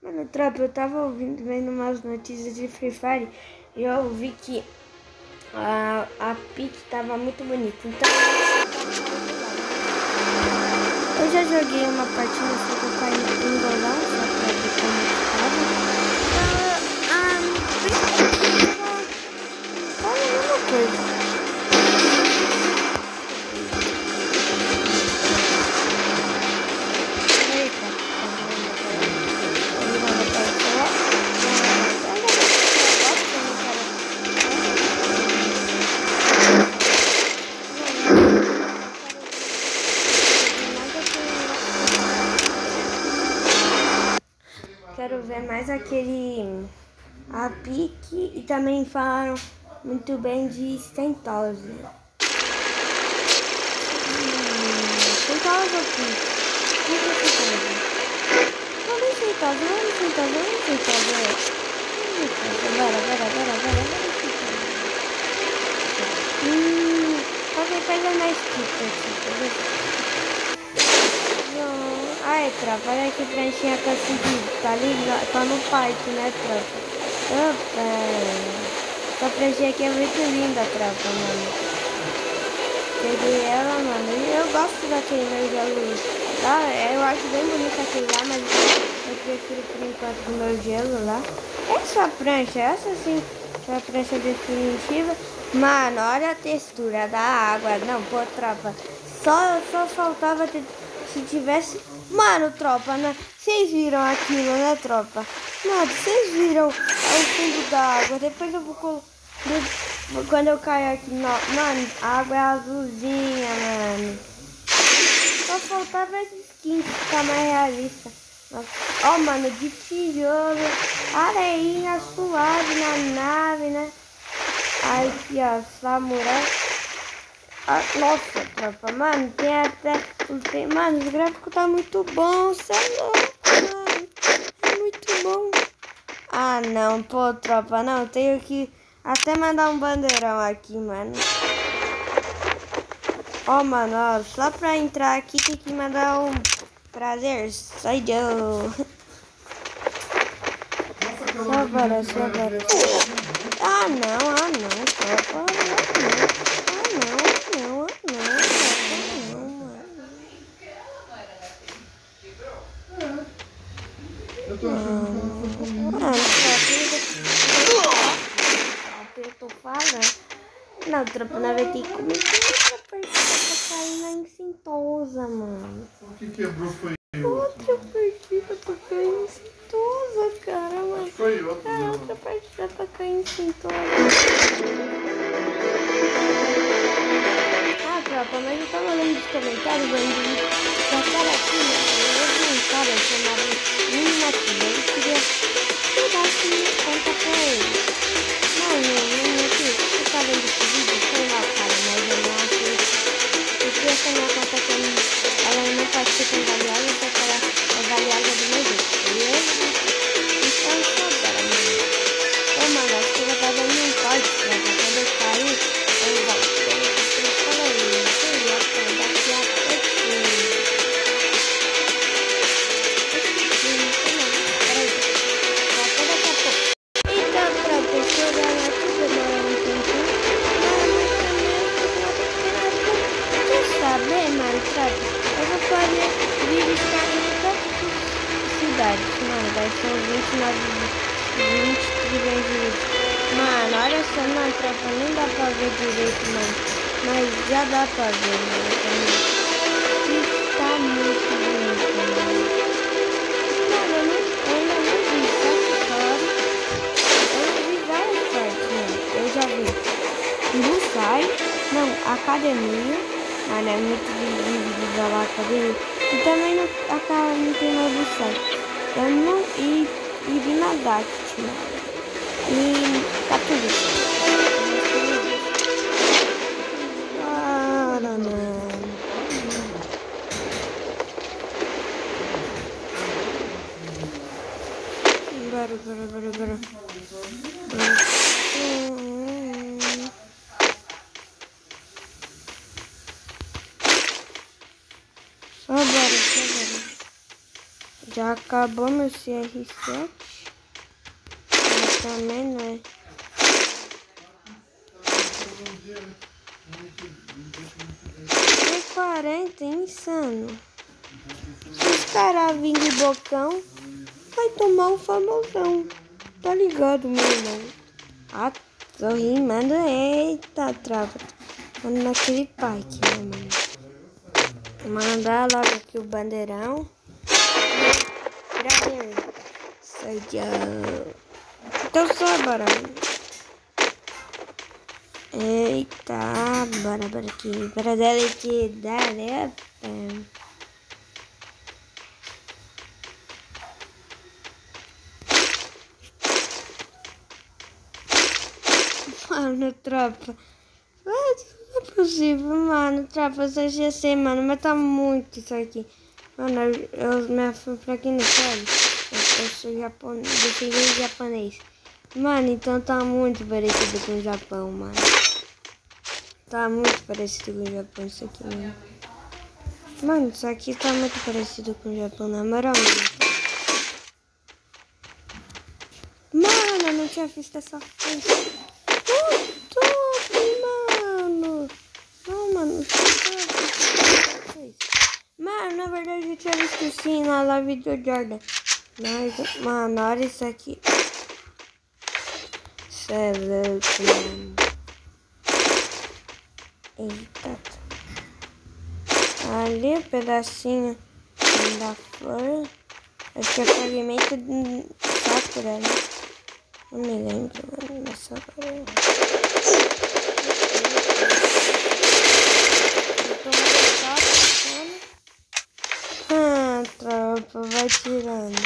Mano, tropa, eu tava vendo umas notícias de Free Fire e eu vi que a pique tava muito bonita. Então eu já joguei uma partida só que eu caí em golão, só pra ver como que tava. Tava a mesma coisa. Quero ver mais aquele a pique e também falaram muito bem de Stentosa. Stentosa ou pique? Vamos Stentosa. Bora. Qualquer coisa é mais pique aqui, tá vendo? Ai, tropa, olha que pranchinha conseguiu. Tá ligado? Tá no parque, né, tropa? Opa! Essa pranchinha aqui é muito linda, tropa, mano. Peguei ela, mano. E eu gosto daquele meu gelo. Tá? Eu acho bem bonito aquele lá, mas eu prefiro por enquanto do meu gelo lá. Essa prancha, essa sim, é a prancha definitiva. Mano, olha a textura da água. Não, pô, tropa. Só faltava ter... Se tivesse... Mano, tropa, né? Vocês viram aquilo, né, tropa? Mano, vocês viram o fundo da água. Depois eu vou... Quando eu cair aqui... Mano, a água é azulzinha, mano. Só faltava essa skin pra ficar mais realista. Ó, mano, de tijolo. Areinha suave na nave, né? Aqui, ó, samurai. Nossa, tropa, mano, tem até... Mano, o gráfico tá muito bom, cê é louco, mano. É muito bom. Ah, não, pô, tropa, não. Tenho que até mandar um bandeirão aqui, mano. Ó, mano, ó, só pra entrar aqui tem que mandar um prazer. Sai de eu. Só agora. Ah, não, tropa, eu tô falando. Não, tropa, nós vai ter que comer outra partida pra cair na Incintosa, mano. O que quebrou foi outra partida pra cair em Incintosa, cara, mano. Foi outra. Outra partida pra cair em Incintosa. Ah, tropa, mas eu tava lendo os comentários, mano. Da cara aqui, né? Eu vi um cara chamado Mininativa. Ele queria que eu dasse minha conta pra ele. Mano, eu tava vendo esse vídeo, sei lá, cara, mas eu não acho. Eu queria ter minha conta que ela não pode ser tão valiosa, só que ela é valiosa do meu jeito, beleza? Então, só agora, mano. Ô, mano, acho que eu já tava dando um corte, né? Quando eu cair, eu volto. Eu falei, não sei, daqui a pouquinho. Eu vou fazer vídeos caindo em todas as cidades, mano. Vai ser uns 20 trilhões de vídeos. Mano, olha só, não, tropa, nem dá pra ver direito, mano. Mas já dá pra ver, mano. E tá muito bonito, mano. Mano, eu ainda não vi, só que fora. Eu vi várias partes, mano. Eu já vi Bussai, não, academia. Mano, é muito visível lá a academia. E também não tem mais Bussai. Eu não... E Binadact, mano. E Capolista. Ah, não. Bora. Já acabou meu CR7. Também, né? É 40, insano. Se os caras virem de bocão, vai tomar um famosão. Tá ligado, meu irmão? Ah, tô rimando. Eita, trava. Mano, naquele parque, né, mano? Vou mandar logo aqui o bandeirão. Brother, sai de... Então só, bora. Eita, bora aqui. Bora dela aqui, dale. Mano, tropa. Não é possível, mano. Tropa, eu já sei, mano. Mas tá muito isso aqui. Mano, pra quem não sabe, eu sou japonês, descendente japonês. Mano, então tá muito parecido com o Japão, mano. Tá muito parecido com o Japão isso aqui, mano. Mano, isso aqui tá muito parecido com o Japão, na moral. Mano, eu não tinha visto essa coisa. Top, mano. Não, mano. Mano, na verdade eu tinha visto sim na live do Jordan. Mas, mano, olha isso aqui. Isso é louco, mano. Eita. Ali o pedacinho da flor. Acho que é fragmento de Sakura, né? Não me lembro, mano. Nessa hora. Tropa, vai tirando.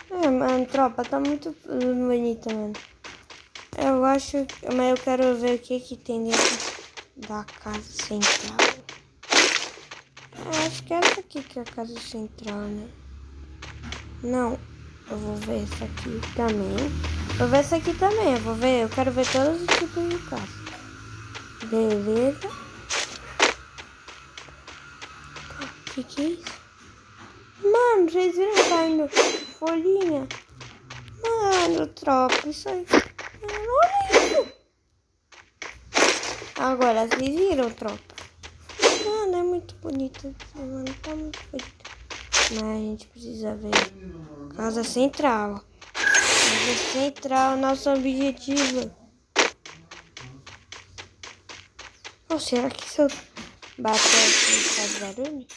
Mano, tropa, tá muito bonita, mano. Eu acho, mas eu quero ver o que tem dentro da casa central. Eu acho que é essa aqui que é a casa central, né? Não, eu vou ver essa aqui também. Vou ver essa aqui também, eu quero ver todos os tipos de casa. Beleza. O que é isso? Mano, vocês viram caindo folhinha? Mano, tropa, isso aí. Mano, olha isso. Agora, vocês viram, tropa? Mano, é muito bonito. Mano, tá muito bonito. Mas a gente precisa ver. Casa central. Casa central, nosso objetivo. Oh, será que se eu bater aqui faz barulho?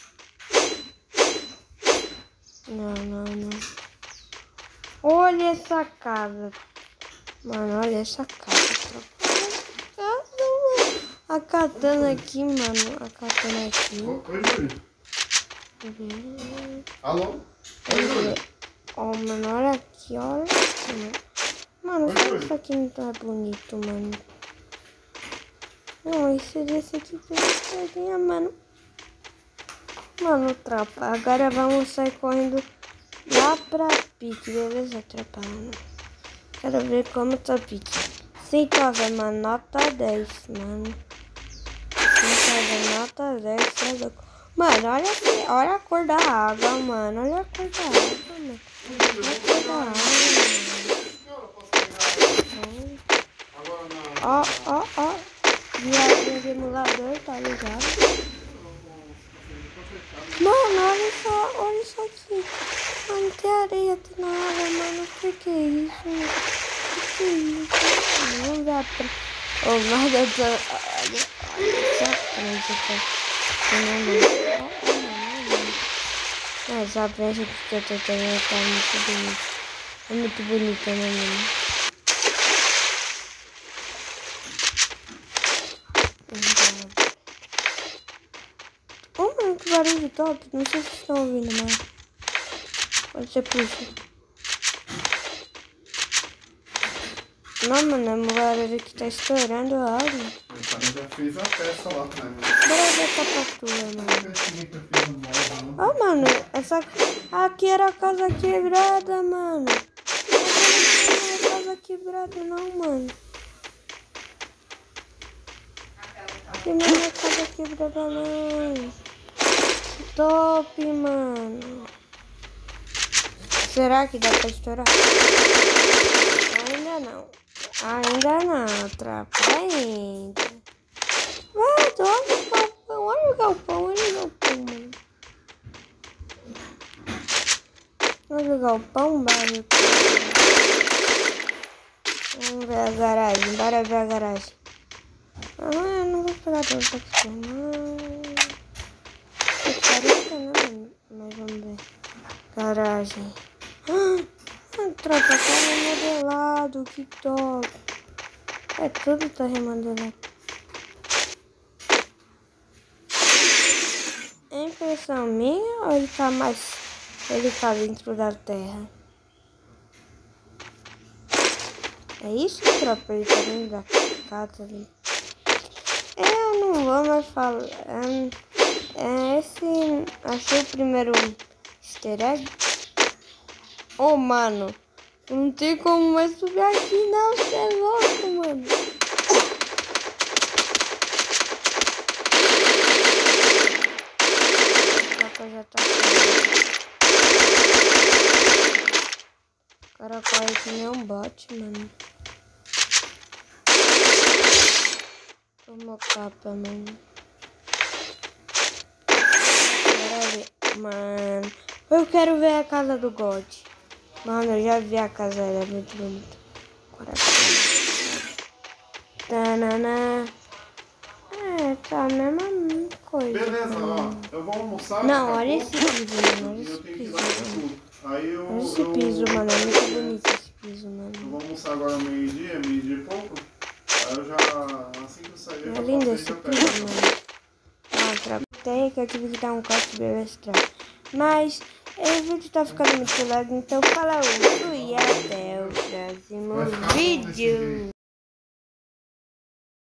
Não. Olha essa casa. Mano, olha essa casa, tropa. A katana aqui, mano. A katana aqui. Oi, Júlio. Alô? Oi, Júlio. Ó, mano, olha aqui, olha. Mano, como isso aqui não tá bonito, mano? Não, esse aqui tem estrelinha, mano. Mano, tropa, agora vamos sair correndo lá pra pique, beleza, tropa? Quero ver como tá pique. Sim, tropa, mano, nota 10, mano. Sim, nota 10, é louco. Mano, olha aqui, olha a cor da água, mano. Olha a cor da água, mano. Olha a cor da água, mano. Ó. Viagem de emulador, tá ligado? Mano, olha isso aqui. Mano, tem areia, tem nada, mano. Que é isso, mano? Que é isso? Não dá pra... Ô, mas eu tô... Olha essa prancha, tá? Essa prancha que eu tô tendo tá muito bonita. É muito bonita, né, mano? Oh, mano, que barulho top. Não sei se vocês estão ouvindo, mas... Pode ser puxa. Não, mano, é um barulho que tá estourando a água. Eu já fiz a peça lá, né? Bora ver essa patua, mano. Ó, mano, essa... Aqui era a casa quebrada, mano. Não era a casa quebrada, não, mano. Que minha casa quebrada não. Top, mano. Será que dá pra estourar? Ainda não. Ainda não, tropa. Ainda. Vai, olha o galpão, olha o galpão, olha o galpão, mano. Olha o galpão, barulho. Vamos ver a garagem, bora ver a garagem. Ah, eu não vou pegar todos aqui, não. É 40, né, mano? Mas vamos ver. Garagem. Tropa, tá remodelado, que top. É, tudo tá remodelado. É impressão minha ou ele tá mais... Ele tá dentro da terra? É isso, tropa? Ele tá dentro da casa ali. Eu não vou mais falar. Esse... Achei o primeiro easter egg. Oh, mano. Não tem como mais subir aqui, não. Você é louco, mano. Já tá. O cara corre que nem um bot, mano. Tomou capa, mano. Bora ver. Mano. Eu quero ver a casa do God. Mano, eu já vi a casa, ela é muito bonita. Tanana. É, tá a mesma coisa. Beleza, ó. Eu vou almoçar. Não, olha esse piso, mano. Olha E eu esse tenho que ir piso, lá pro mano. sul. Aí eu. Olha esse piso, mano. É muito bonito esse piso, Eu mano. vou almoçar agora meio-dia e pouco. Aí eu já. Assim que eu sair, eu É já lindo passei e esse já piso, pego. mano. Ah, tem que eu tive que dar um corte bem extra. Mas o vídeo tá ficando muito largo, então falou, fui e até o próximo vídeo.